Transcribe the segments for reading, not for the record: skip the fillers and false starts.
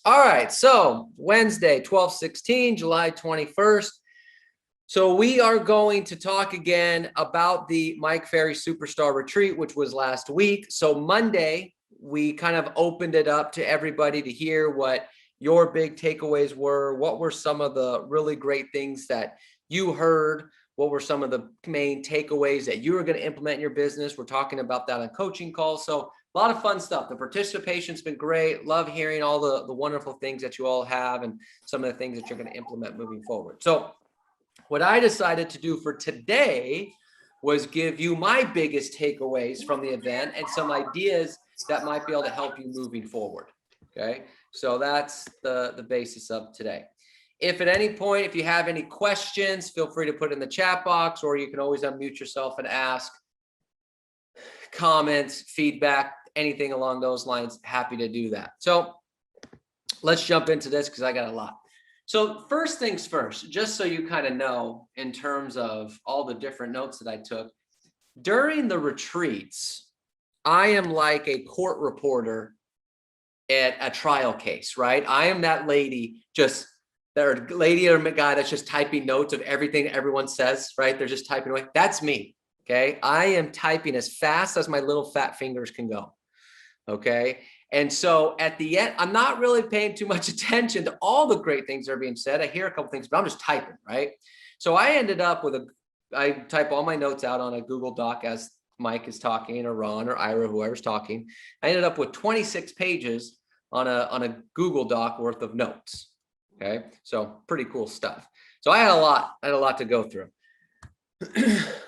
All right, so Wednesday, 12/16, July 21st. So we are going to talk again about the Mike Ferry Superstar Retreat, which was last week. So Monday, we kind of opened it up to everybody to hear what your big takeaways were. What were some of the really great things that you heard? What were some of the main takeaways that you were going to implement in your business? We're talking about that on coaching calls. So a lot of fun stuff. The participation's been great. Love hearing all the wonderful things that you all have and some of the things that you're going to implement moving forward. So what I decided to do for today was give you my biggest takeaways from the event and some ideas that might be able to help you moving forward. Okay, so that's the basis of today. If at any point, if you have any questions, feel free to put it in the chat box, or you can always unmute yourself and ask. Comments, feedback, anything along those lines, happy to do that. So let's jump into this because I got a lot. So first things first, just so you kind of know in terms of all the different notes that I took, during the retreats, I am like a court reporter at a trial case, right? I am that lady, just that lady or guy that's just typing notes of everything everyone says, right? They're just typing away. That's me, okay? I am typing as fast as my little fat fingers can go, okay? And so at the end, I'm not really paying too much attention to all the great things that are being said. I hear a couple things, but I'm just typing, right? So I ended up with I type all my notes out on a Google Doc as Mike is talking, or Ron or Ira, whoever's talking. I ended up with 26 pages on a Google Doc worth of notes, okay? So pretty cool stuff. So I had a lot to go through,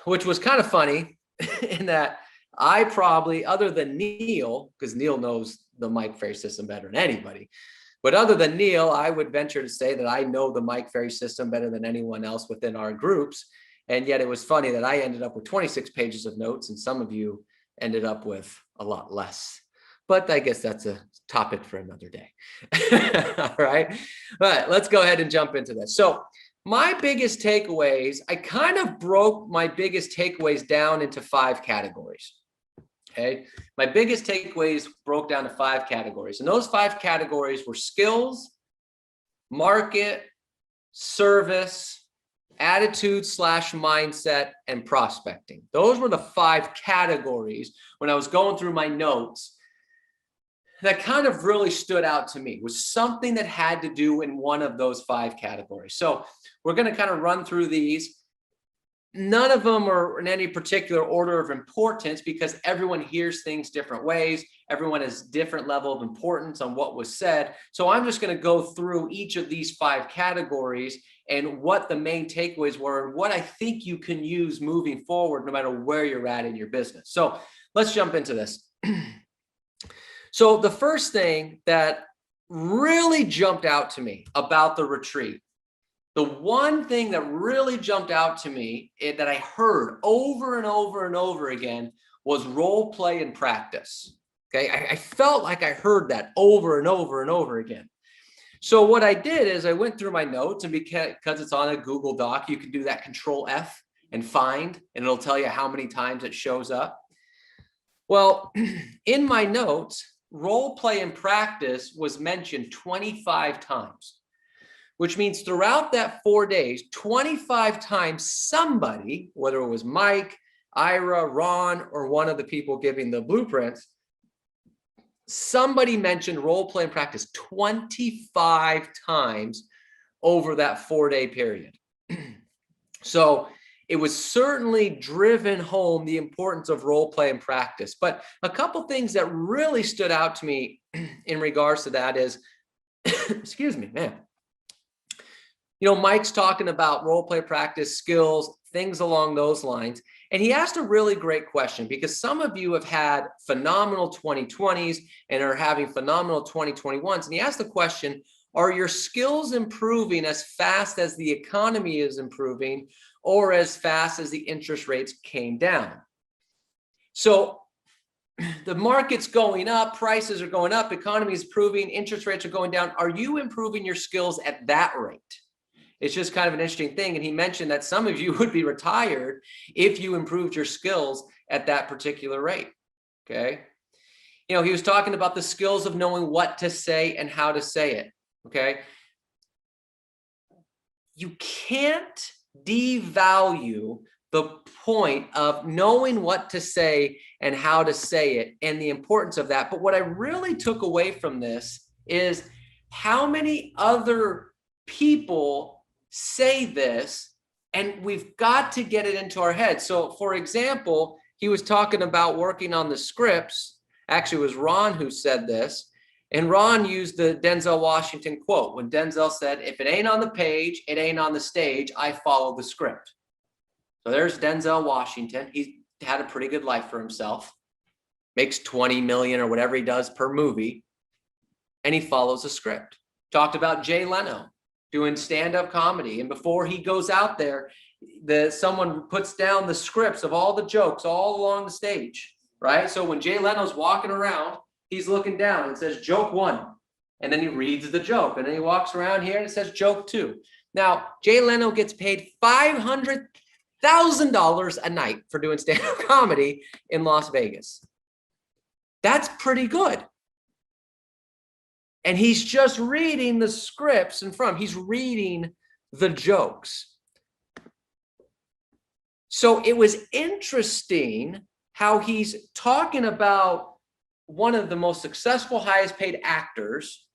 which was kind of funny in that I probably, other than Neil, because Neil knows the Mike Ferry system better than anybody, but other than Neil, I would venture to say that I know the Mike Ferry system better than anyone else within our groups. And yet it was funny that I ended up with 26 pages of notes and some of you ended up with a lot less. But I guess that's a topic for another day. All right, let's go ahead and jump into this. So my biggest takeaways, I kind of broke my biggest takeaways down into 5 categories. Okay, my biggest takeaways broke down to 5 categories. And those 5 categories were skills, market, service, attitude/mindset, and prospecting. Those were the 5 categories when I was going through my notes that kind of really stood out to me. It was something that had to do in one of those 5 categories. So we're going to kind of run through these. None of them are in any particular order of importance because everyone hears things different ways. Everyone has different level of importance on what was said. So I'm just going to go through each of these 5 categories and what the main takeaways were and what I think you can use moving forward no matter where you're at in your business. So let's jump into this. So the first thing that really jumped out to me about the retreat, the one thing that really jumped out to me that I heard over and over and over again was role play and practice. Okay, I felt like I heard that over and over and over again. So what I did is I went through my notes, and because it's on a Google Doc, you can do that Control F and find, and it'll tell you how many times it shows up. Well, in my notes, role play and practice was mentioned 25 times. Which means throughout that 4 days, 25 times somebody, whether it was Mike, Ira, Ron, or one of the people giving the blueprints, somebody mentioned role play and practice 25 times over that 4-day period. So it was certainly driven home the importance of role play and practice. But a couple things that really stood out to me in regards to that is, excuse me, man. You know, Mike's talking about role play practice, skills, things along those lines. And he asked a really great question because some of you have had phenomenal 2020s and are having phenomenal 2021s. And he asked the question, are your skills improving as fast as the economy is improving or as fast as the interest rates came down? So the market's going up, prices are going up, economy is improving, interest rates are going down. Are you improving your skills at that rate? It's just kind of an interesting thing. And he mentioned that some of you would be retired if you improved your skills at that particular rate. Okay. You know, he was talking about the skills of knowing what to say and how to say it. Okay. You can't devalue the point of knowing what to say and how to say it and the importance of that. But what I really took away from this is how many other people say this, and we've got to get it into our head. So for example, he was talking about working on the scripts. Actually, it was Ron who said this. And Ron used the Denzel Washington quote when Denzel said, if it ain't on the page, it ain't on the stage, I follow the script. So there's Denzel Washington. He's had a pretty good life for himself, makes 20 million or whatever he does per movie, and he follows a script. Talked about Jay Leno doing stand-up comedy. And before he goes out there, someone puts down the scripts of all the jokes all along the stage, right? So when Jay Leno's walking around, he's looking down and says joke 1, and then he reads the joke, and then he walks around here and it says joke 2. Now, Jay Leno gets paid $500,000 a night for doing stand-up comedy in Las Vegas. That's pretty good. And he's just reading the scripts in front. He's reading the jokes. So it was interesting how he's talking about one of the most successful, highest paid actors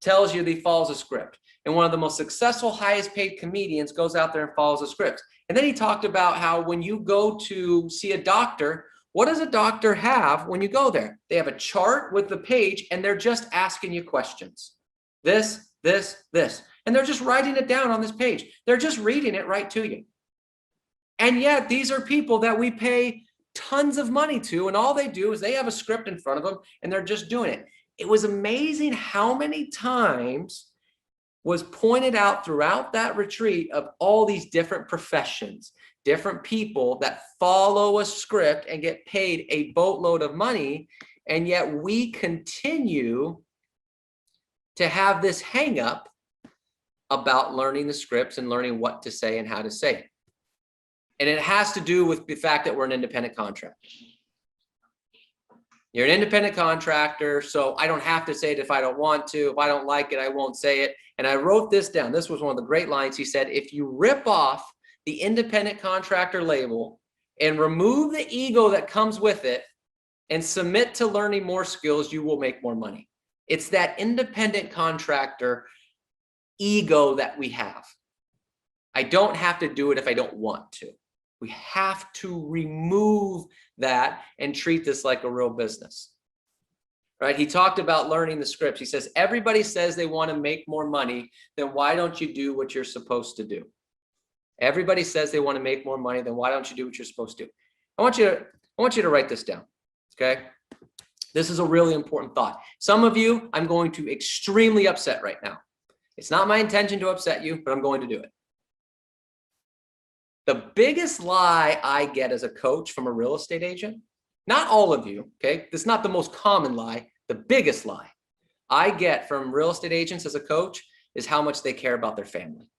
tells you that he follows a script. And one of the most successful, highest paid comedians goes out there and follows a script. And then he talked about how when you go to see a doctor, what does a doctor have when you go there? They have a chart with the page, and they're just asking you questions. This, this, this. And they're just writing it down on this page. They're just reading it right to you. And yet these are people that we pay tons of money to, and all they do is they have a script in front of them and they're just doing it. It was amazing how many times was pointed out throughout that retreat of all these different professions, different people that follow a script and get paid a boatload of money. And yet we continue to have this hang up about learning the scripts and learning what to say and how to say it. And it has to do with the fact that we're an independent contractor. You're an independent contractor, so I don't have to say it if I don't want to. If I don't like it, I won't say it. And I wrote this down. This was one of the great lines. He said, if you rip off the independent contractor label and remove the ego that comes with it and submit to learning more skills, you will make more money. It's that independent contractor ego that we have. I don't have to do it if I don't want to. We have to remove that and treat this like a real business, right? He talked about learning the scripts. He says, everybody says they want to make more money. Then why don't you do what you're supposed to do? Everybody says they want to make more money. Then why don't you do what you're supposed to do? I want you to write this down. Okay. This is a really important thought. Some of you, I'm going to extremely upset right now. It's not my intention to upset you, but I'm going to do it. The biggest lie I get as a coach from a real estate agent, not all of you, okay? This is not the most common lie. The biggest lie I get from real estate agents as a coach is how much they care about their family.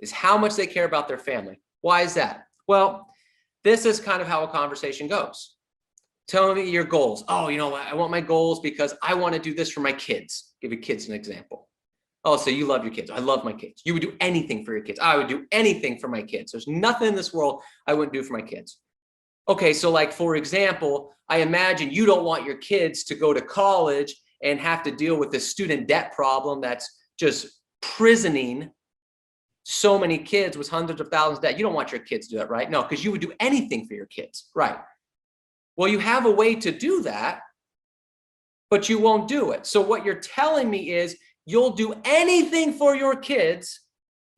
Is how much they care about their family. Why is that? Well, this is kind of how a conversation goes. Tell me your goals. Oh, you know what? I want my goals because I want to do this for my kids. Give your kids an example. Oh, so you love your kids. I love my kids. You would do anything for your kids. I would do anything for my kids. There's nothing in this world I wouldn't do for my kids. Okay, so like, for example, I imagine you don't want your kids to go to college and have to deal with this student debt problem that's just prisoning so many kids with hundreds of thousands of debt. You don't want your kids to do that, right? No, because you would do anything for your kids, right? Well, you have a way to do that, but you won't do it. So what you're telling me is you'll do anything for your kids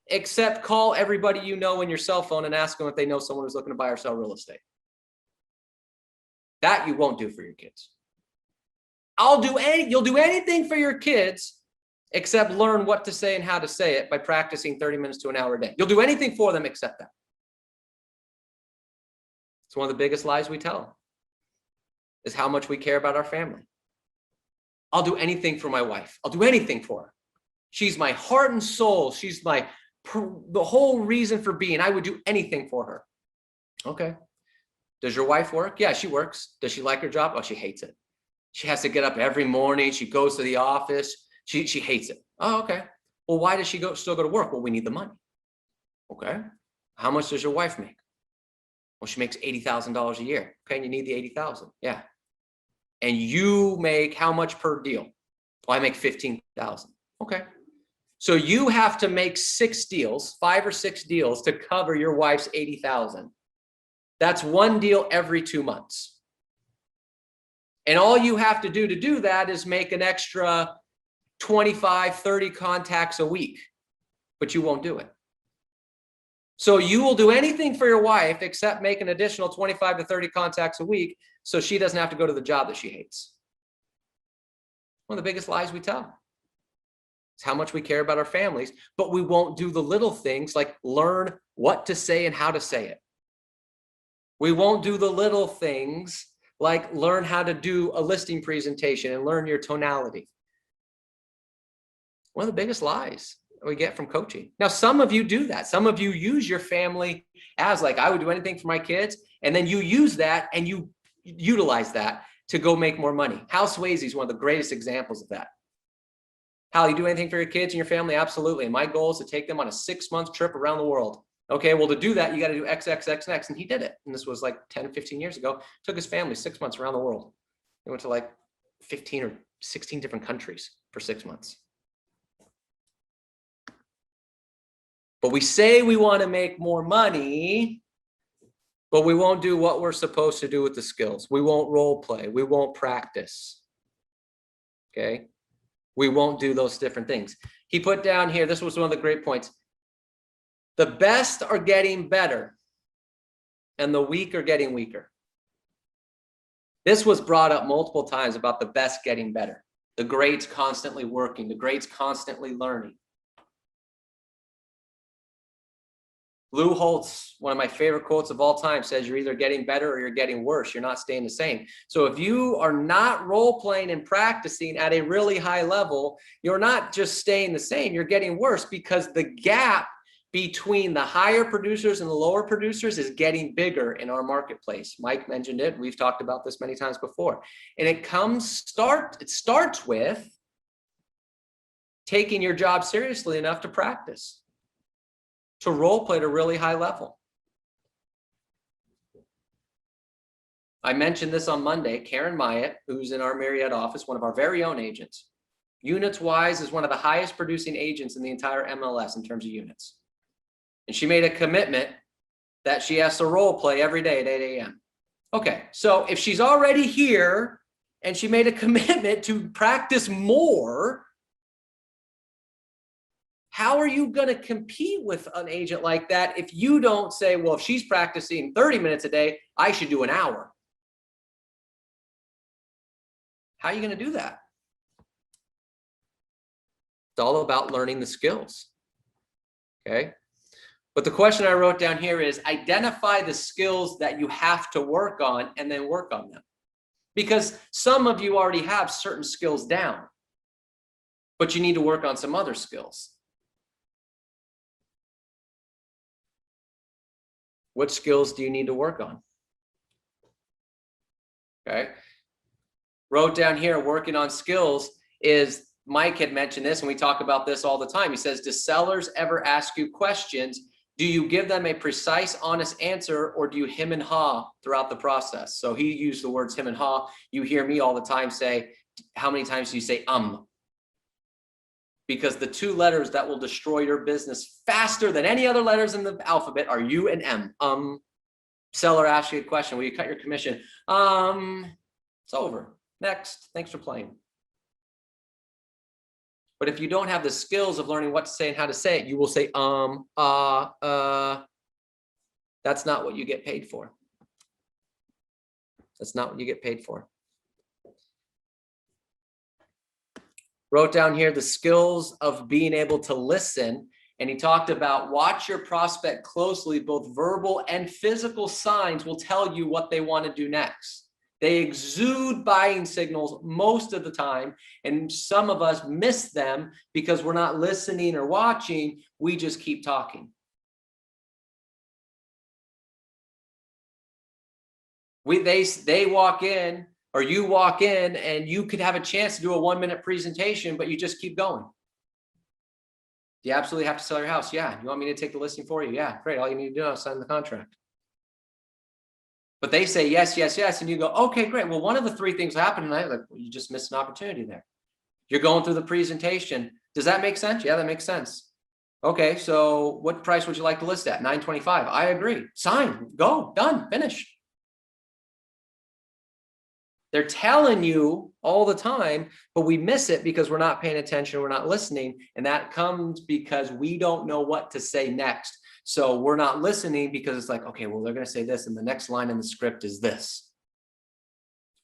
except call everybody you know in your cell phone and ask them if they know someone who's looking to buy or sell real estate. That you won't do for your kids. You'll do anything for your kids except learn what to say and how to say it by practicing 30 minutes to an hour a day. You'll do anything for them except that. It's one of the biggest lies we tell, is how much we care about our family. I'll do anything for my wife. I'll do anything for her. She's my heart and soul. She's my the whole reason for being. I would do anything for her. Okay. Does your wife work? Yeah, she works. Does she like her job? Oh, she hates it. She has to get up every morning. She goes to the office. She hates it. Oh, okay. Well, why does she still go to work? Well, we need the money. Okay. How much does your wife make? Well, she makes $80,000 a year. Okay, and you need the 80,000. Yeah. And you make how much per deal? Well, I make 15,000. Okay. So you have to make 6 deals, 5 or 6 deals to cover your wife's 80,000. That's 1 deal every 2 months. And all you have to do that is make an extra 25, 30 contacts a week, but you won't do it. So you will do anything for your wife except make an additional 25 to 30 contacts a week so she doesn't have to go to the job that she hates. One of the biggest lies we tell. It's how much we care about our families, but we won't do the little things like learn what to say and how to say it. We won't do the little things like learn how to do a listing presentation and learn your tonality. One of the biggest lies we get from coaching. Now, some of you do that. Some of you use your family as like, I would do anything for my kids. And then you use that and you utilize that to go make more money. Hal Swayze is one of the greatest examples of that. Hal, you do anything for your kids and your family? Absolutely. And my goal is to take them on a 6-month trip around the world. Okay, well, to do that, you got to do X, X, X, and X. And he did it. And this was like 10, 15 years ago. Took his family 6 months around the world. They went to like 15 or 16 different countries for 6 months. But we say we want to make more money, but we won't do what we're supposed to do with the skills. We won't role play. We won't practice. Okay? We won't do those different things. He put down here, this was one of the great points. The best are getting better and the weak are getting weaker. This was brought up multiple times about the best getting better. The greats constantly working, the greats constantly learning. Lou Holtz, one of my favorite quotes of all time, says you're either getting better or you're getting worse. You're not staying the same. So if you are not role playing and practicing at a really high level, you're not just staying the same, you're getting worse because the gap between the higher producers and the lower producers is getting bigger in our marketplace. Mike mentioned it. We've talked about this many times before. And it starts with taking your job seriously enough to practice, to role play at a really high level. I mentioned this on Monday. Karen Myatt, who's in our Marietta office, one of our very own agents, units wise is one of the highest producing agents in the entire MLS in terms of units. And she made a commitment that she has to role play every day at 8 a.m. Okay, so if she's already here and she made a commitment to practice more, how are you going to compete with an agent like that if you don't say, well, if she's practicing 30 minutes a day, I should do an hour? How are you going to do that? It's all about learning the skills. Okay. But the question I wrote down here is identify the skills that you have to work on and then work on them. Because some of you already have certain skills down, but you need to work on some other skills. What skills do you need to work on? Okay. Wrote down here, working on skills is, Mike had mentioned this and we talk about this all the time. He says, do sellers ever ask you questions? Do you give them a precise, honest answer or do you hem and haw throughout the process? So he used the words hem and haw. You hear me all the time say, how many times do you say Because the 2 letters that will destroy your business faster than any other letters in the alphabet are U and M. Seller asks you a question. Will you cut your commission? It's over. Next. Thanks for playing. But if you don't have the skills of learning what to say and how to say it, you will say, that's not what you get paid for. That's not what you get paid for. Wrote down here the skills of being able to listen. And he talked about watch your prospect closely. Both verbal and physical signs will tell you what they want to do next. They exude buying signals most of the time, and some of us miss them because we're not listening or watching. We just keep talking. They walk in, or you walk in, and you could have a chance to do a 1-minute presentation, but you just keep going. Do you absolutely have to sell your house? Yeah. You want me to take the listing for you? Yeah, great. All you need to do is sign the contract. But they say yes, yes, yes. And you go, okay, great. Well, one of the 3 things happened tonight. Like, well, you just missed an opportunity there. You're going through the presentation. Does that make sense? Yeah, that makes sense. Okay, so what price would you like to list at? $925. I agree. Sign, go, done, finish. They're telling you all the time, but we miss it because we're not paying attention. We're not listening. And that comes because we don't know what to say next. So we're not listening because it's like, okay, well, they're going to say this, and the next line in the script is this.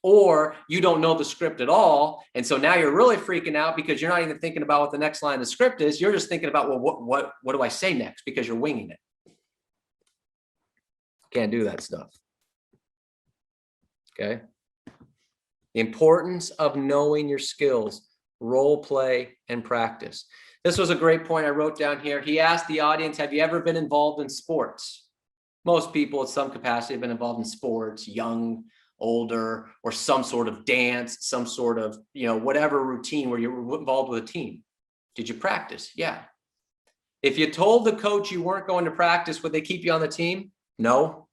Or you don't know the script at all. And so now you're really freaking out because you're not even thinking about what the next line of the script is. You're just thinking about, well, what do I say next? Because you're winging it. Can't do that stuff. Okay. The importance of knowing your skills, role play, and practice. This was a great point I wrote down here. He asked the audience, have you ever been involved in sports? Most people at some capacity have been involved in sports, young, older, or some sort of dance, some sort of, whatever routine where you were involved with a team. Did you practice? Yeah. If you told the coach you weren't going to practice, would they keep you on the team? No.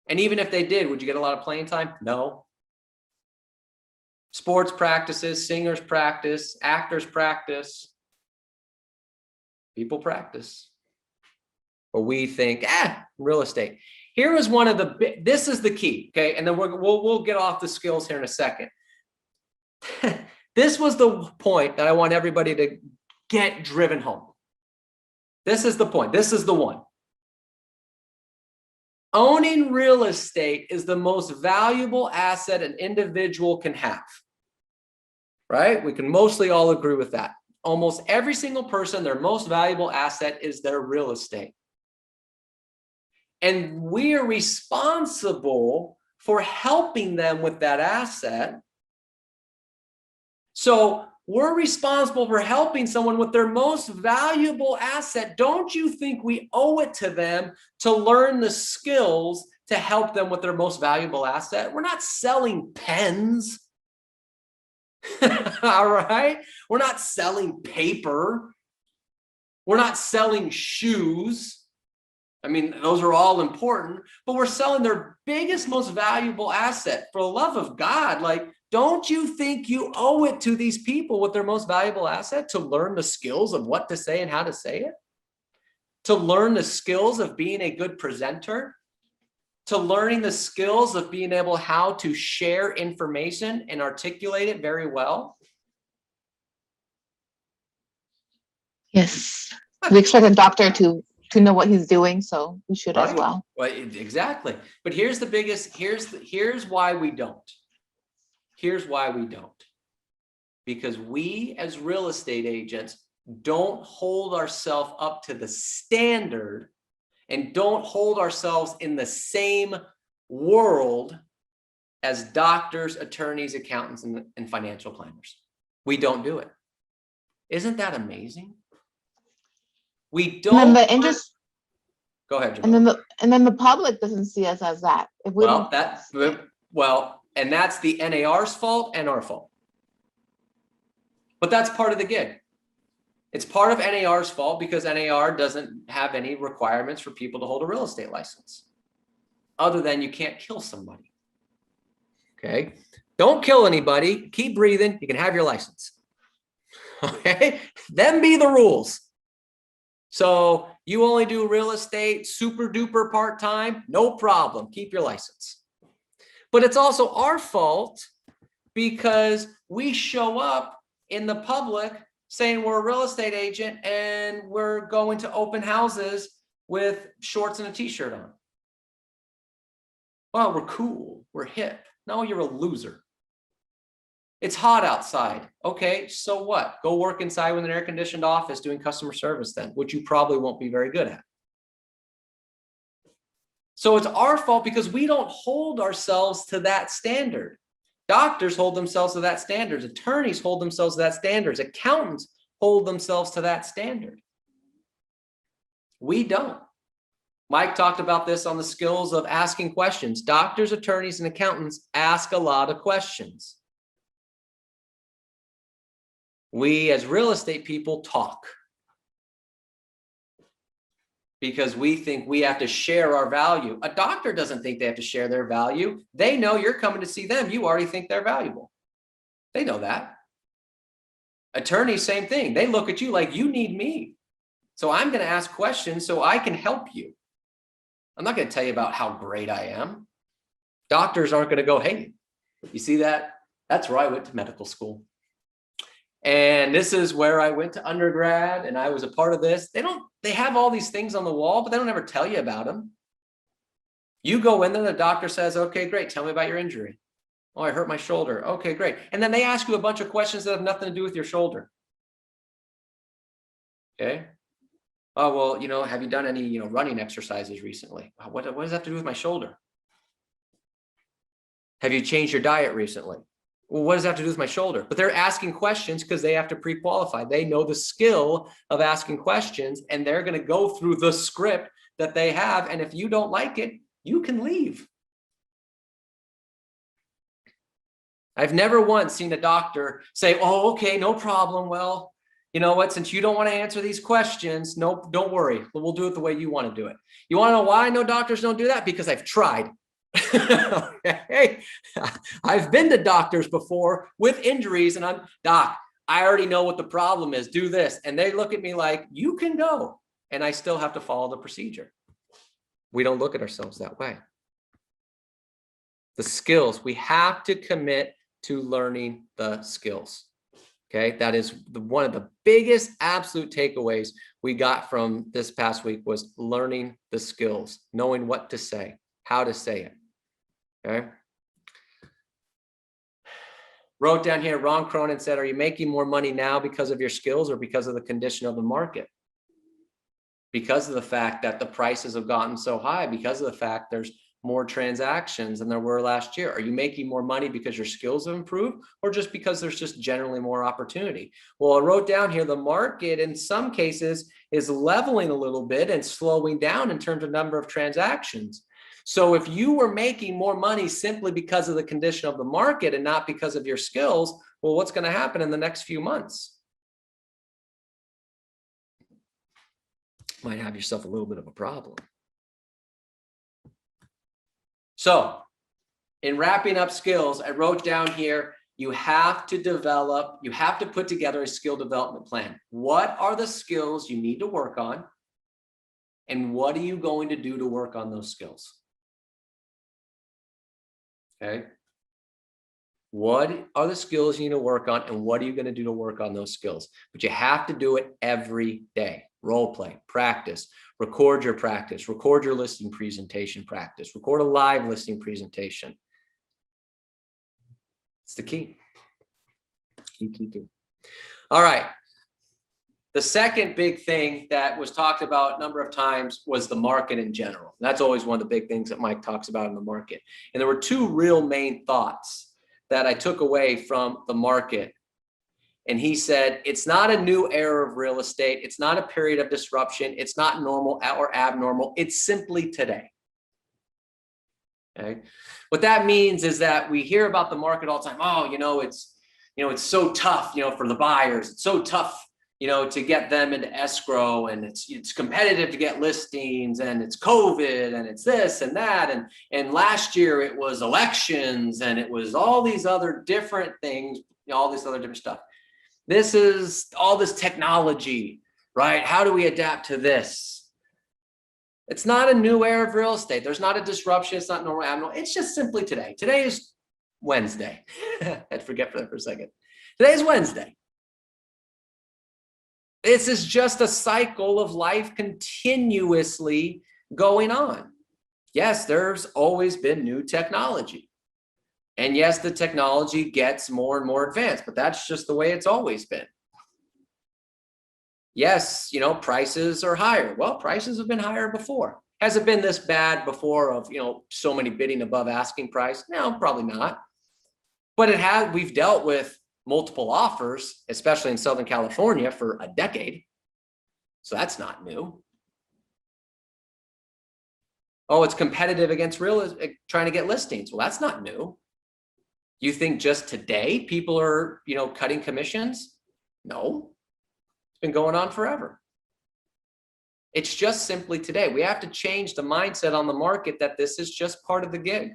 And even if they did, would you get a lot of playing time? No. Sports practices, singers practice, actors practice. People practice. Or we think, real estate. Here is one of this is the key, okay? And then we'll get off the skills here in a second. This was the point that I want everybody to get driven home. This is the point. This is the one. Owning real estate is the most valuable asset an individual can have, right? We can mostly all agree with that. Almost every single person, their most valuable asset is their real estate. And we are responsible for helping them with that asset. So we're responsible for helping someone with their most valuable asset. Don't you think we owe it to them to learn the skills to help them with their most valuable asset? We're not selling pens. All right. We're not selling paper. We're not selling shoes. I mean, those are all important, but we're selling their biggest, most valuable asset. For the love of God, don't you think you owe it to these people with their most valuable asset to learn the skills of what to say and how to say it? To learn the skills of being a good presenter? To learning the skills of being able how to share information and articulate it very well? Yes. We expect a doctor to know what he's doing, so we should as well. Well, exactly. But here's why we don't. Here's why we don't. Because we as real estate agents don't hold ourselves up to the standard and don't hold ourselves in the same world as doctors, attorneys, accountants, and financial planners. We don't do it. Isn't that amazing? We don't. And then Go ahead, Jamil. And then the public doesn't see us as that. If we and that's the NAR's fault and our fault. But that's part of the gig. It's part of NAR's fault because NAR doesn't have any requirements for people to hold a real estate license, other than you can't kill somebody. Okay, don't kill anybody. Keep breathing. You can have your license. Okay, them be the rules. So you only do real estate super duper part-time, no problem. Keep your license. But it's also our fault because we show up in the public saying we're a real estate agent and we're going to open houses with shorts and a t-shirt on. Well, we're cool. We're hip. No, you're a loser. It's hot outside. Okay, so what? Go work inside with an air-conditioned office doing customer service then, which you probably won't be very good at. So it's our fault because we don't hold ourselves to that standard. Doctors hold themselves to that standard. Attorneys hold themselves to that standard. Accountants hold themselves to that standard. We don't. Mike talked about this on the skills of asking questions. Doctors, attorneys, and accountants ask a lot of questions. We as real estate people talk because we think we have to share our value. A doctor doesn't think they have to share their value. They know you're coming to see them. You already think they're valuable. They know that. Attorneys, same thing. They look at you like you need me. So I'm going to ask questions so I can help you. I'm not going to tell you about how great I am. Doctors aren't going to go, hey, you see that? That's where I went to medical school. And this is where I went to undergrad and I was a part of this. They have all these things on the wall, but they don't ever tell you about them. You go in there, the doctor says, okay, great. Tell me about your injury. Oh, I hurt my shoulder. Okay, great. And then they ask you a bunch of questions that have nothing to do with your shoulder. Okay. Oh, well, have you done any, running exercises recently? What does that have to do with my shoulder? Have you changed your diet recently? Well, what does that have to do with my shoulder? But they're asking questions because they have to pre-qualify. They know the skill of asking questions and they're going to go through the script that they have. And if you don't like it, you can leave. I've never once seen a doctor say, oh, okay, no problem. Well, you know what, since you don't want to answer these questions, nope, don't worry. We'll do it the way you want to do it. You want to know why I know doctors don't do that? Because I've tried. Okay. I've been to doctors before with injuries and doc, I already know what the problem is. Do this. And they look at me like, you can go. And I still have to follow the procedure. We don't look at ourselves that way. The skills, we have to commit to learning the skills. Okay, that is one of the biggest absolute takeaways we got from this past week was learning the skills, knowing what to say, how to say it. Okay. Wrote down here, Ron Cronin said, are you making more money now because of your skills or because of the condition of the market? Because of the fact that the prices have gotten so high, because of the fact there's more transactions than there were last year. Are you making more money because your skills have improved or just because there's just generally more opportunity? Well, I wrote down here, the market in some cases is leveling a little bit and slowing down in terms of number of transactions. So if you were making more money simply because of the condition of the market and not because of your skills, well, what's going to happen in the next few months? Might have yourself a little bit of a problem. So in wrapping up skills, I wrote down here, you have to put together a skill development plan. What are the skills you need to work on? And what are you going to do to work on those skills? Okay. What are the skills you need to work on and what are you going to do to work on those skills? But you have to do it every day. Role play, practice, record your practice, record your listing presentation practice, record a live listing presentation. It's the key. Key. All right. The second big thing that was talked about a number of times was the market in general. And that's always one of the big things that Mike talks about in the market. And there were two real main thoughts that I took away from the market. And he said, it's not a new era of real estate. It's not a period of disruption. It's not normal or abnormal. It's simply today. Okay. What that means is that we hear about the market all the time. Oh, it's so tough, for the buyers. It's so tough, to get them into escrow, and it's competitive to get listings, and it's COVID, and it's this and that. And last year it was elections, and it was all these other different things, all this other different stuff. This is all this technology, right? How do we adapt to this? It's not a new era of real estate. There's not a disruption. It's not normal, abnormal. It's just simply today. Today is Wednesday. I'd forget for a second. Today is Wednesday. This is just a cycle of life continuously going on. Yes, there's always been new technology. And yes, the technology gets more and more advanced, but that's just the way it's always been. Yes, prices are higher. Well, prices have been higher before. Has it been this bad before of, so many bidding above asking price? No, probably not. But we've dealt with multiple offers, especially in Southern California, for a decade. So that's not new. Oh, it's competitive against trying to get listings. Well, that's not new. You think just today people are, cutting commissions? No, it's been going on forever. It's just simply today. We have to change the mindset on the market that this is just part of the gig.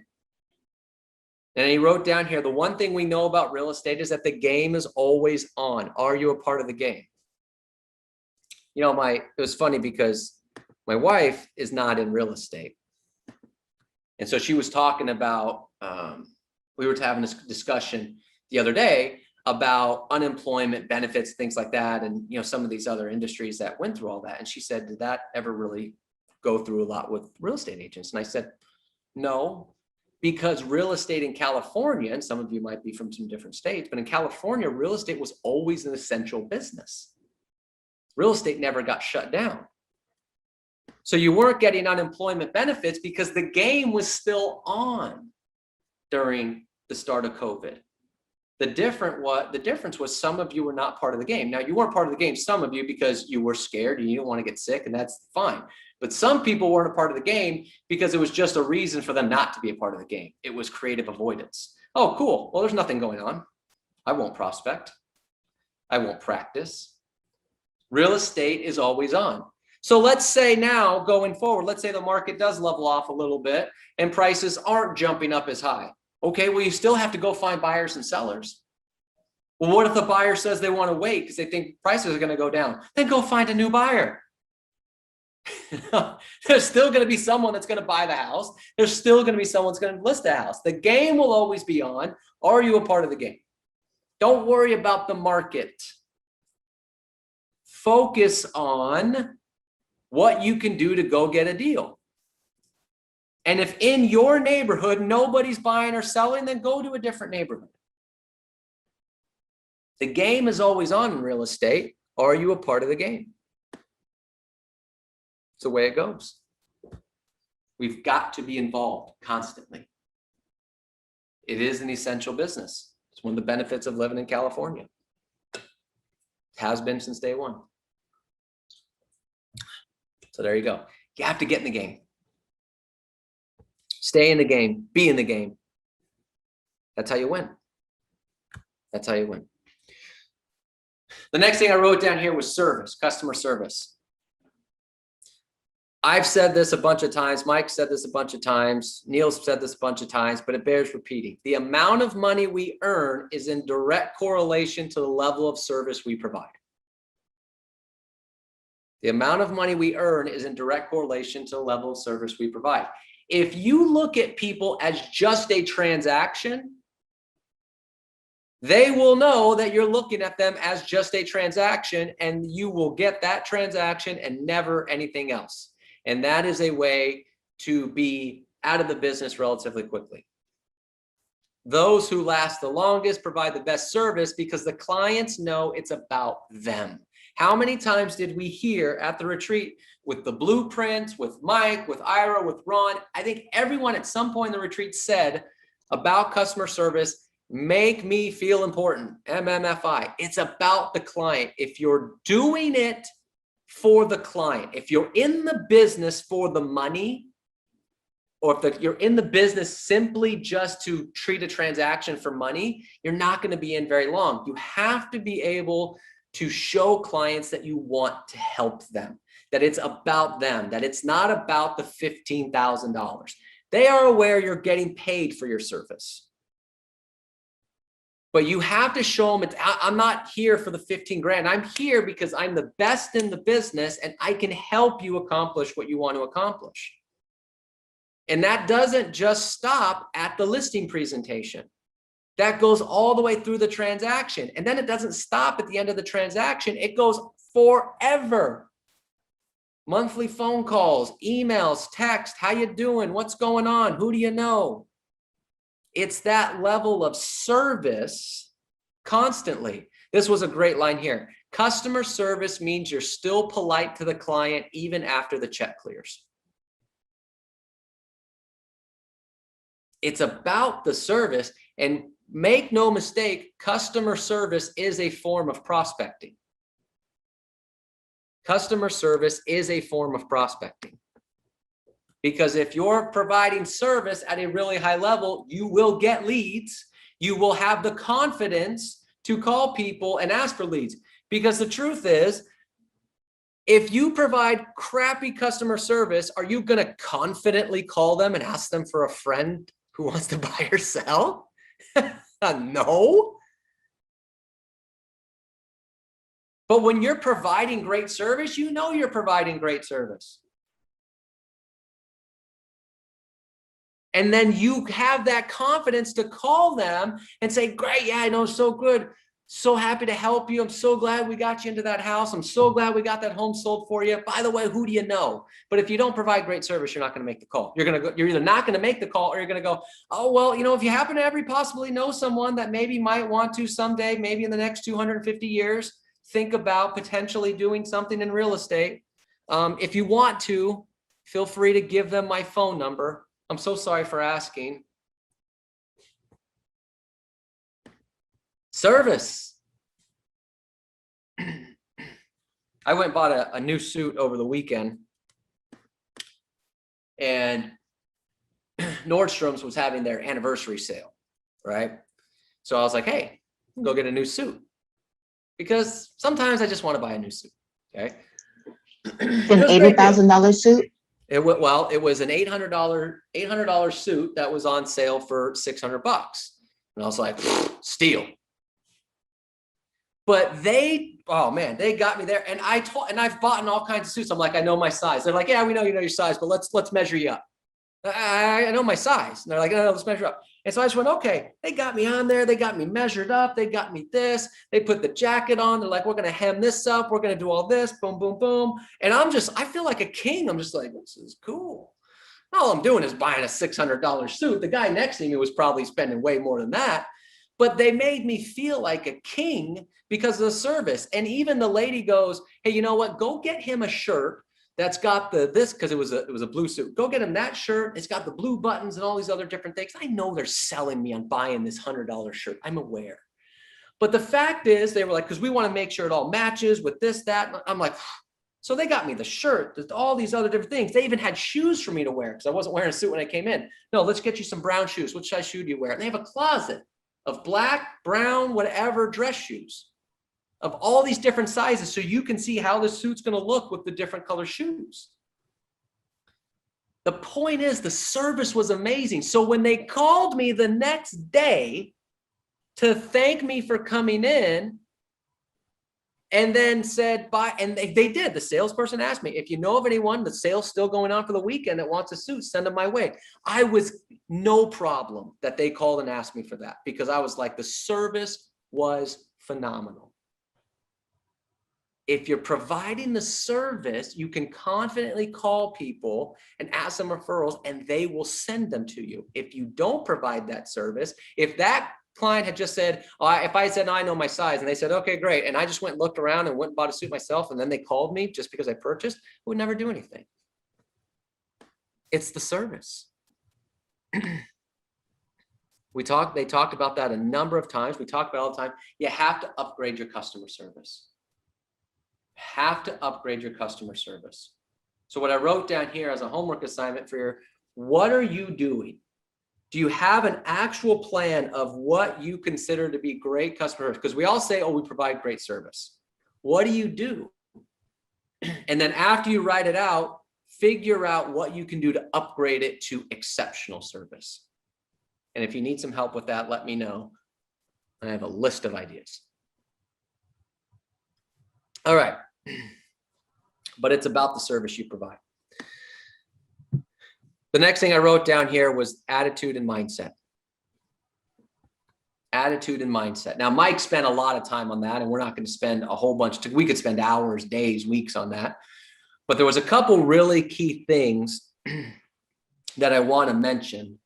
And he wrote down here, the one thing we know about real estate is that the game is always on. Are you a part of the game? It was funny because my wife is not in real estate. And so she was talking about, we were having this discussion the other day about unemployment benefits, things like that. And, some of these other industries that went through all that. And she said, did that ever really go through a lot with real estate agents? And I said, no, because real estate in California, and some of you might be from some different states, but in California, real estate was always an essential business. Real estate never got shut down. So you weren't getting unemployment benefits because the game was still on during the start of COVID. The difference was some of you were not part of the game. Now, you weren't part of the game, some of you, because you were scared and you didn't want to get sick, and that's fine. But some people weren't a part of the game because it was just a reason for them not to be a part of the game. It was creative avoidance. Oh, cool. Well, there's nothing going on. I won't prospect. I won't practice. Real estate is always on. So let's say now going forward, let's say the market does level off a little bit and prices aren't jumping up as high. Okay, well, you still have to go find buyers and sellers. Well, what if the buyer says they want to wait because they think prices are going to go down? Then go find a new buyer. There's still going to be someone that's going to buy the house. There's still going to be someone that's going to list the house. The game will always be on. Are you a part of the game? Don't worry about the market. Focus on what you can do to go get a deal. And if in your neighborhood nobody's buying or selling, then go to a different neighborhood. The game is always on in real estate. Are you a part of the game? It's the way it goes. We've got to be involved constantly. It is an essential business. It's one of the benefits of living in California. It has been since day one. So there you go. You have to get in the game. Stay in the game. Be in the game. That's how you win. That's how you win. The next thing I wrote down here was service, customer service. I've said this a bunch of times. Mike said this a bunch of times. Neil's said this a bunch of times, but it bears repeating. The amount of money we earn is in direct correlation to the level of service we provide. The amount of money we earn is in direct correlation to the level of service we provide. If you look at people as just a transaction, they will know that you're looking at them as just a transaction, and you will get that transaction and never anything else. And that is a way to be out of the business relatively quickly. Those who last the longest provide the best service because the clients know it's about them. How many times did we hear at the retreat with the blueprints, with Mike, with Ira, with Ron? I think everyone at some point in the retreat said about customer service, make me feel important, MMFI. It's about the client. If you're doing it for the client, if you're in the business for the money, or if you're in the business simply just to treat a transaction for money, you're not going to be in very long. You have to be able to show clients that you want to help them, that it's about them, that it's not about the $15,000. They are aware you're getting paid for your service. But you have to show them, I'm not here for the 15 grand. I'm here because I'm the best in the business and I can help you accomplish what you want to accomplish. And that doesn't just stop at the listing presentation. That goes all the way through the transaction. And then it doesn't stop at the end of the transaction. It goes forever. Monthly phone calls, emails, text, how you doing? What's going on? Who do you know? It's that level of service constantly. This was a great line here. Customer service means you're still polite to the client even after the check clears. It's about the service. And make no mistake, customer service is a form of prospecting. Customer service is a form of prospecting. Because if you're providing service at a really high level, you will get leads. You will have the confidence to call people and ask for leads. Because the truth is, if you provide crappy customer service, are you going to confidently call them and ask them for a friend who wants to buy or sell? No. But when you're providing great service, you know you're providing great service. And then you have that confidence to call them and say, great, yeah, I know, so good. So happy to help you. I'm so glad we got you into that house. I'm so glad we got that home sold for you. By the way, who do you know? But if you don't provide great service, you're not going to make the call. You're either not going to make the call, or you're going to go, oh, well, you know, if you happen to ever possibly know someone that maybe might want to someday, maybe in the next 250 years, think about potentially doing something in real estate. If you want to, feel free to give them my phone number. I'm so sorry for asking. Service. I went and bought a new suit over the weekend, and Nordstrom's was having their anniversary sale, right? So I was like, hey, go get a new suit, because sometimes I just want to buy a new suit. Okay. An $80,000 suit. It was an $800 suit that was on sale for $600. And I was like, steal. But they, oh man, they got me there. And I've bought in all kinds of suits. I'm like, I know my size. They're like, yeah, we know you know your size, but let's measure you up. I know my size. And they're like, no, let's measure up. And so I just went, okay, they got me on there. They got me measured up. They got me this. They put the jacket on. They're like, we're going to hem this up. We're going to do all this. Boom, boom, boom. And I feel like a king. I'm just like, this is cool. All I'm doing is buying a $600 suit. The guy next to me was probably spending way more than that. But they made me feel like a king because of the service. And even the lady goes, hey, you know what? Go get him a shirt that's got this, because it was a blue suit. Go get him that shirt. It's got the blue buttons and all these other different things. I know they're selling me on buying this $100 shirt. I'm aware. But the fact is, they were like, because we want to make sure it all matches with this, that. I'm like, so they got me the shirt, all these other different things. They even had shoes for me to wear because I wasn't wearing a suit when I came in. No, let's get you some brown shoes. What size shoe do you wear? And they have a closet of black, brown, whatever dress shoes of all these different sizes, so you can see how the suit's going to look with the different color shoes. The point is, the service was amazing. So when they called me the next day to thank me for coming in, and then said bye, and they did. The salesperson asked me, if you know of anyone, the sale's still going on for the weekend, that wants a suit, send them my way. I was no problem that they called and asked me for that, because I was like, the service was phenomenal. If you're providing the service, you can confidently call people and ask them referrals, and they will send them to you. If you don't provide that service, if that client had just said, oh, if I said, no, I know my size, and they said, okay, great, and I just went and looked around and went and bought a suit myself, and then they called me just because I purchased, I would never do anything. It's the service. They talked about that a number of times. We talk about it all the time. You have to upgrade your customer service. Have to upgrade your customer service. So what I wrote down here as a homework assignment for your, what are you doing? Do you have an actual plan of what you consider to be great customer service? Because we all say, oh, we provide great service. What do you do? And then after you write it out, figure out what you can do to upgrade it to exceptional service. And if you need some help with that, let me know. I have a list of ideas. All right. But it's about the service you provide. The next thing I wrote down here was attitude and mindset. Attitude and mindset. Now, Mike spent a lot of time on that, and we're not going to spend a whole bunch. We could spend hours, days, weeks on that. But there was a couple really key things that I want to mention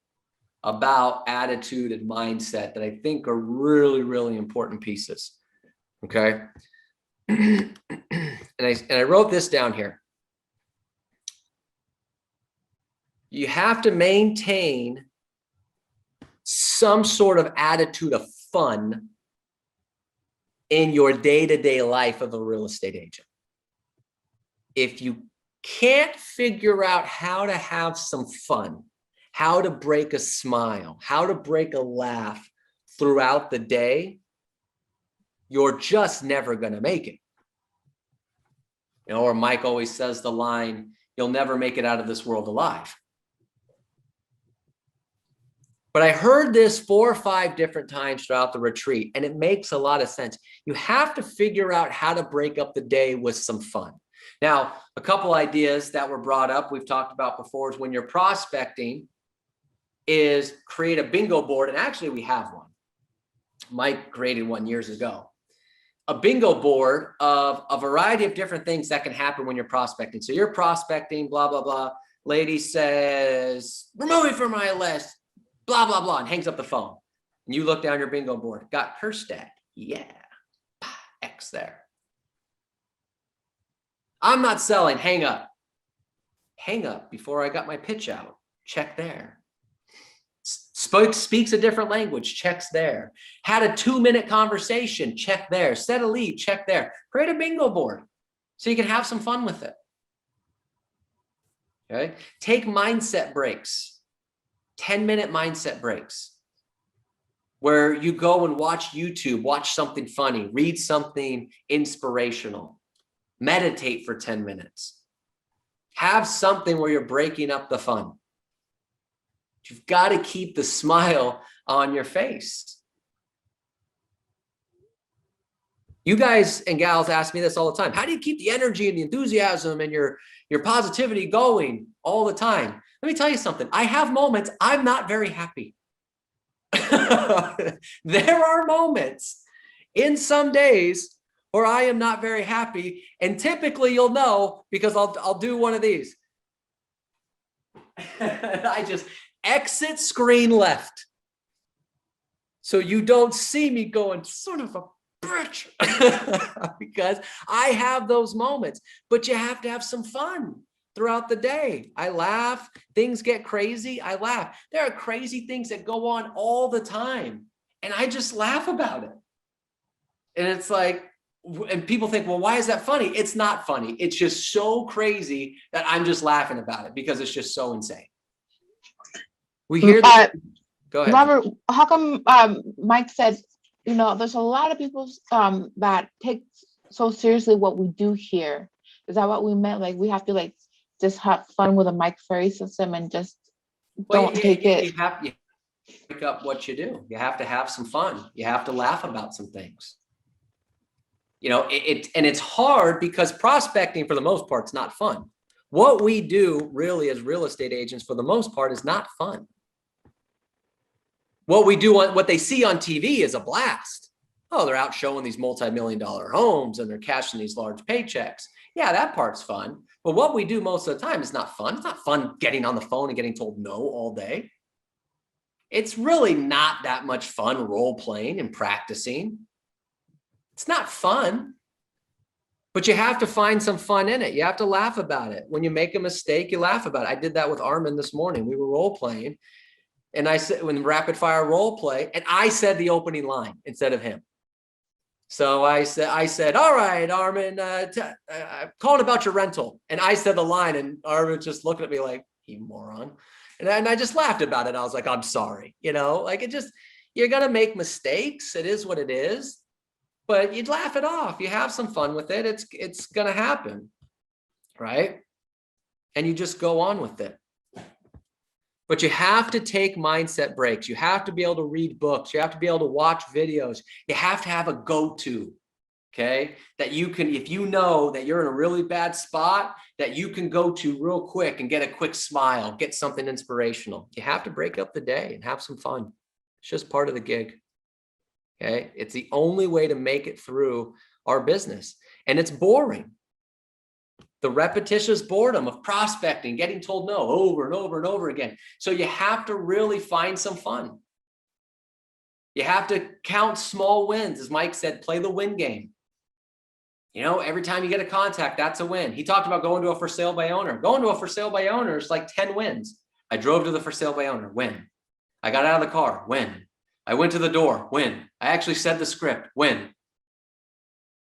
about attitude and mindset that I think are really, really important pieces. Okay. And I wrote this down here. You have to maintain some sort of attitude of fun in your day-to-day life of a real estate agent. If you can't figure out how to have some fun, how to break a smile, how to break a laugh throughout the day, you're just never going to make it. You know, or Mike always says the line, you'll never make it out of this world alive. But I heard this 4 or 5 different times throughout the retreat, and it makes a lot of sense. You have to figure out how to break up the day with some fun. Now, a couple ideas that were brought up, we've talked about before, is when you're prospecting, is create a bingo board. And actually, we have one. Mike created one years ago. A bingo board of a variety of different things that can happen when you're prospecting. So you're prospecting, blah, blah, blah. Lady says, remove me from my list. Blah, blah, blah, and hangs up the phone. And you look down your bingo board, got her stat. Yeah, X there. I'm not selling, hang up. Hang up before I got my pitch out, check there. Speaks a different language, checks there. Had a 2-minute conversation, check there. Set a lead, check there. Create a bingo board so you can have some fun with it. Okay, take mindset breaks. 10-minute mindset breaks where you go and watch YouTube, watch something funny, read something inspirational, meditate for 10 minutes. Have something where you're breaking up the fun. You've got to keep the smile on your face. You guys and gals ask me this all the time. How do you keep the energy and the enthusiasm and your positivity going all the time? Let me tell you something. I have moments I'm not very happy. There are moments in some days where I am not very happy. And typically you'll know because I'll do one of these. I just exit screen left. So you don't see me going sort of a bitch because I have those moments, but you have to have some fun throughout the day. I laugh, things get crazy, I laugh. There are crazy things that go on all the time and I just laugh about it. And it's like, and people think, well, why is that funny? It's not funny. It's just so crazy that I'm just laughing about it because it's just so insane. We hear that. Go ahead. Robert, how come Mike said, you know, there's a lot of people that take so seriously what we do here. Is that what we meant? Like we have to like just have fun with a Mike Ferry system and just don't take it. You have to break up what you do. You have to have some fun. You have to laugh about some things. You know, and it's hard because prospecting for the most part is not fun. What we do really as real estate agents for the most part is not fun. What we do, what they see on TV is a blast. Oh, they're out showing these multi-million-dollar homes and they're cashing these large paychecks. Yeah, that part's fun. But what we do most of the time is not fun. It's not fun getting on the phone and getting told no all day. It's really not that much fun role playing and practicing. It's not fun, but you have to find some fun in it. You have to laugh about it. When you make a mistake, you laugh about it. I did that with Armin this morning. We were role playing and I said, when rapid fire role play, and I said the opening line instead of him. So I said, all right, Armin, I'm calling about your rental. And I said the line and Armin just looking at me like, you moron. And I just laughed about it. I was like, I'm sorry. You know, like it just, you're going to make mistakes. It is what it is, but you'd laugh it off. You have some fun with it. It's going to happen. Right. And you just go on with it. But you have to take mindset breaks. You have to be able to read books. You have to be able to watch videos. You have to have a go-to, okay? That you can, if you know that you're in a really bad spot, that you can go to real quick and get a quick smile, get something inspirational. You have to break up the day and have some fun. It's just part of the gig, okay? It's the only way to make it through our business. And it's boring. The repetitious boredom of prospecting, getting told no over and over and over again. So you have to really find some fun. You have to count small wins. As Mike said, play the win game. You know, every time you get a contact, that's a win. He talked about going to a for sale by owner. Going to a for sale by owner is like 10 wins. I drove to the for sale by owner, win. I got out of the car, win. I went to the door, win. I actually said the script, win.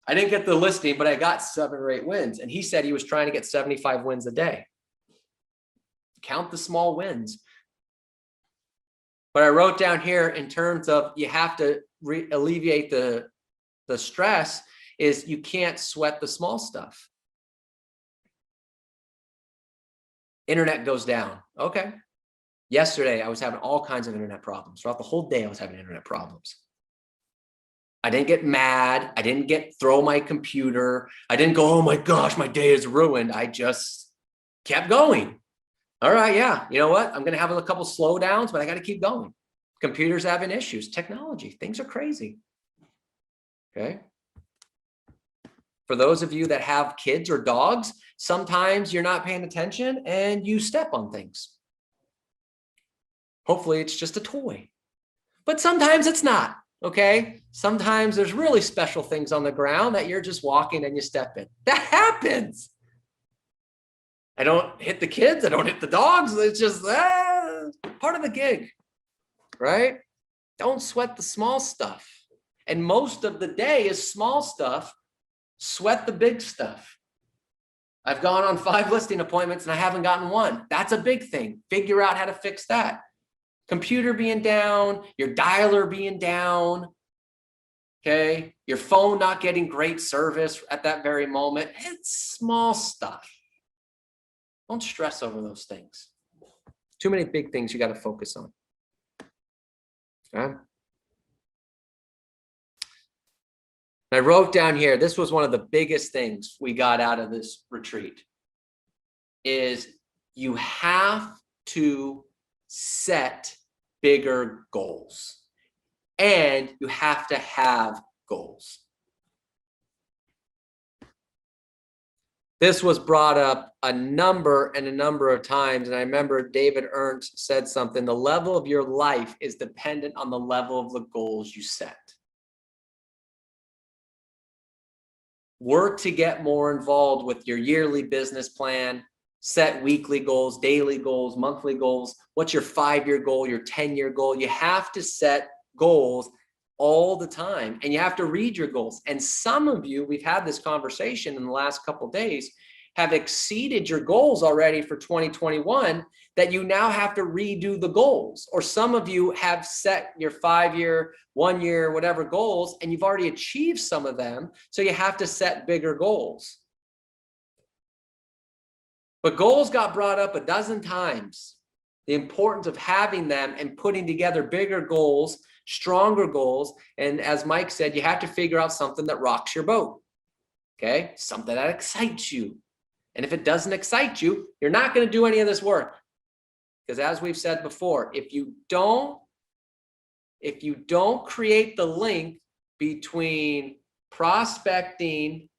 I didn't get the listing, but I got 7 or 8 wins. And he said he was trying to get 75 wins a day. Count the small wins. But I wrote down here in terms of you have to alleviate the stress is you can't sweat the small stuff. Internet goes down. Okay. Yesterday, I was having all kinds of internet problems. Throughout the whole day, I was having internet problems. I didn't get mad. I didn't throw my computer. I didn't go, oh my gosh, my day is ruined. I just kept going. All right, yeah, you know what? I'm going to have a couple slowdowns, but I got to keep going. Computers having issues, technology, things are crazy. Okay. For those of you that have kids or dogs, sometimes you're not paying attention and you step on things. Hopefully it's just a toy, but sometimes it's not. Okay. Sometimes there's really special things on the ground that you're just walking and you step in. That happens. I don't hit the kids. I don't hit the dogs. It's just part of the gig, right? Don't sweat the small stuff. And most of the day is small stuff. Sweat the big stuff. I've gone on 5 listing appointments and I haven't gotten one. That's a big thing. Figure out how to fix that. Computer being down, your dialer being down, okay? Your phone not getting great service at that very moment. It's small stuff. Don't stress over those things. Too many big things you got to focus on. Okay? I wrote down here, this was one of the biggest things we got out of this retreat, is you have to set bigger goals and you have to have goals. This was brought up a number of times. And I remember David Ernst said something, the level of your life is dependent on the level of the goals you set. Work to get more involved with your yearly business plan, set weekly goals, daily goals, monthly goals. What's your 5-year goal, your 10-year goal? You have to set goals all the time and you have to read your goals. And some of you, we've had this conversation in the last couple of days, have exceeded your goals already for 2021 that you now have to redo the goals. Or some of you have set your 5-year, 1-year, whatever goals, and you've already achieved some of them. So you have to set bigger goals. But goals got brought up a dozen times. The importance of having them and putting together bigger goals, stronger goals. And as Mike said, you have to figure out something that rocks your boat. Okay. Something that excites you. And if it doesn't excite you, you're not going to do any of this work. Because as we've said before, if you don't create the link between prospecting,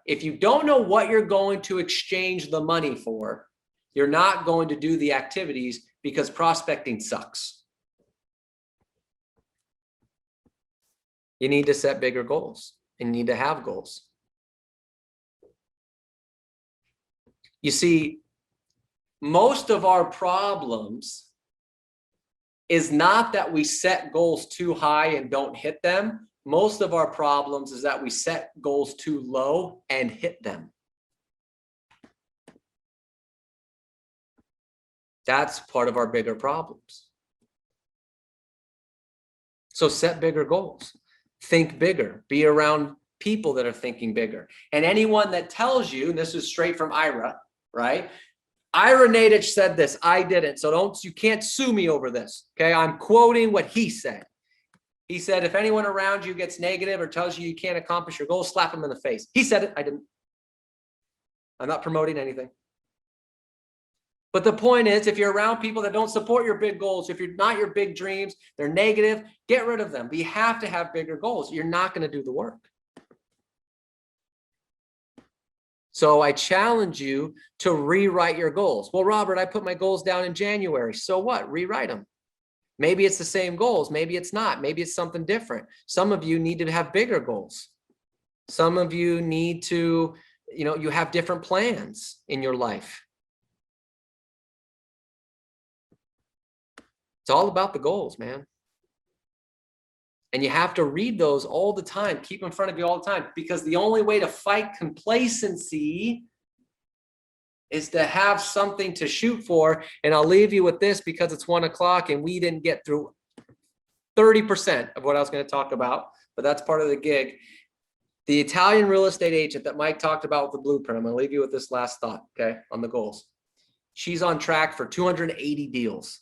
if you don't know what you're going to exchange the money for, you're not going to do the activities because prospecting sucks. You need to set bigger goals and you need to have goals. You see, most of our problems is not that we set goals too high and don't hit them. Most of our problems is that we set goals too low and hit them. That's part of our bigger problems. So set bigger goals. Think bigger. Be around people that are thinking bigger. And anyone that tells you, and this is straight from Ira, right? Ira Nadich said this, I didn't. So you can't sue me over this. Okay. I'm quoting what he said. He said, if anyone around you gets negative or tells you you can't accomplish your goals, slap them in the face. He said it. I didn't. I'm not promoting anything. But the point is, if you're around people that don't support your big goals, if you're not your big dreams, they're negative, get rid of them. But you have to have bigger goals. You're not going to do the work. So I challenge you to rewrite your goals. Well, Robert, I put my goals down in January. So what? Rewrite them. Maybe it's the same goals. Maybe it's not. Maybe it's something different. Some of you need to have bigger goals. Some of you need to, you have different plans in your life. It's all about the goals, man. And you have to read those all the time, keep in front of you all the time, because the only way to fight complacency is to have something to shoot for. And I'll leave you with this because it's 1 o'clock and we didn't get through 30% of what I was going to talk about, but that's part of the gig. The Italian real estate agent that Mike talked about with the blueprint, I'm going to leave you with this last thought, okay, on the goals. She's on track for 280 deals,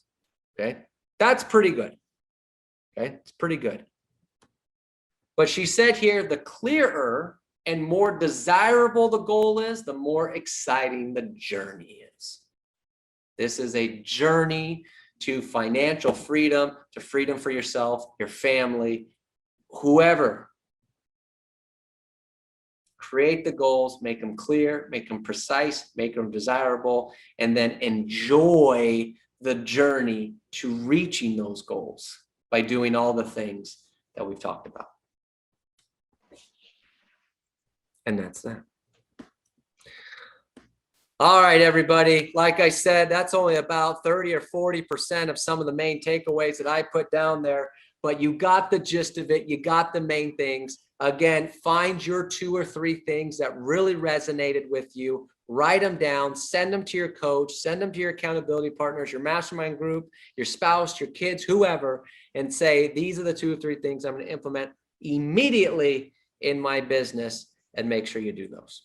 okay? That's pretty good, okay? It's pretty good. But she said here, the clearer and more desirable the goal is, the more exciting the journey is. This is a journey to financial freedom, to freedom for yourself, your family, whoever. Create the goals, make them clear, make them precise, make them desirable, and then enjoy the journey to reaching those goals by doing all the things that we've talked about. And that's that. All right, everybody. Like I said, that's only about 30 or 40% of some of the main takeaways that I put down there, but you got the gist of it. You got the main things. Again, find your 2 or 3 things that really resonated with you. Write them down, send them to your coach, send them to your accountability partners, your mastermind group, your spouse, your kids, whoever, and say, these are the 2 or 3 things I'm going to implement immediately in my business, and make sure you do those.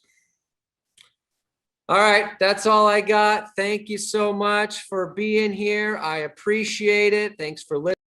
All right, that's all I got. Thank you so much for being here. I appreciate it. Thanks for listening.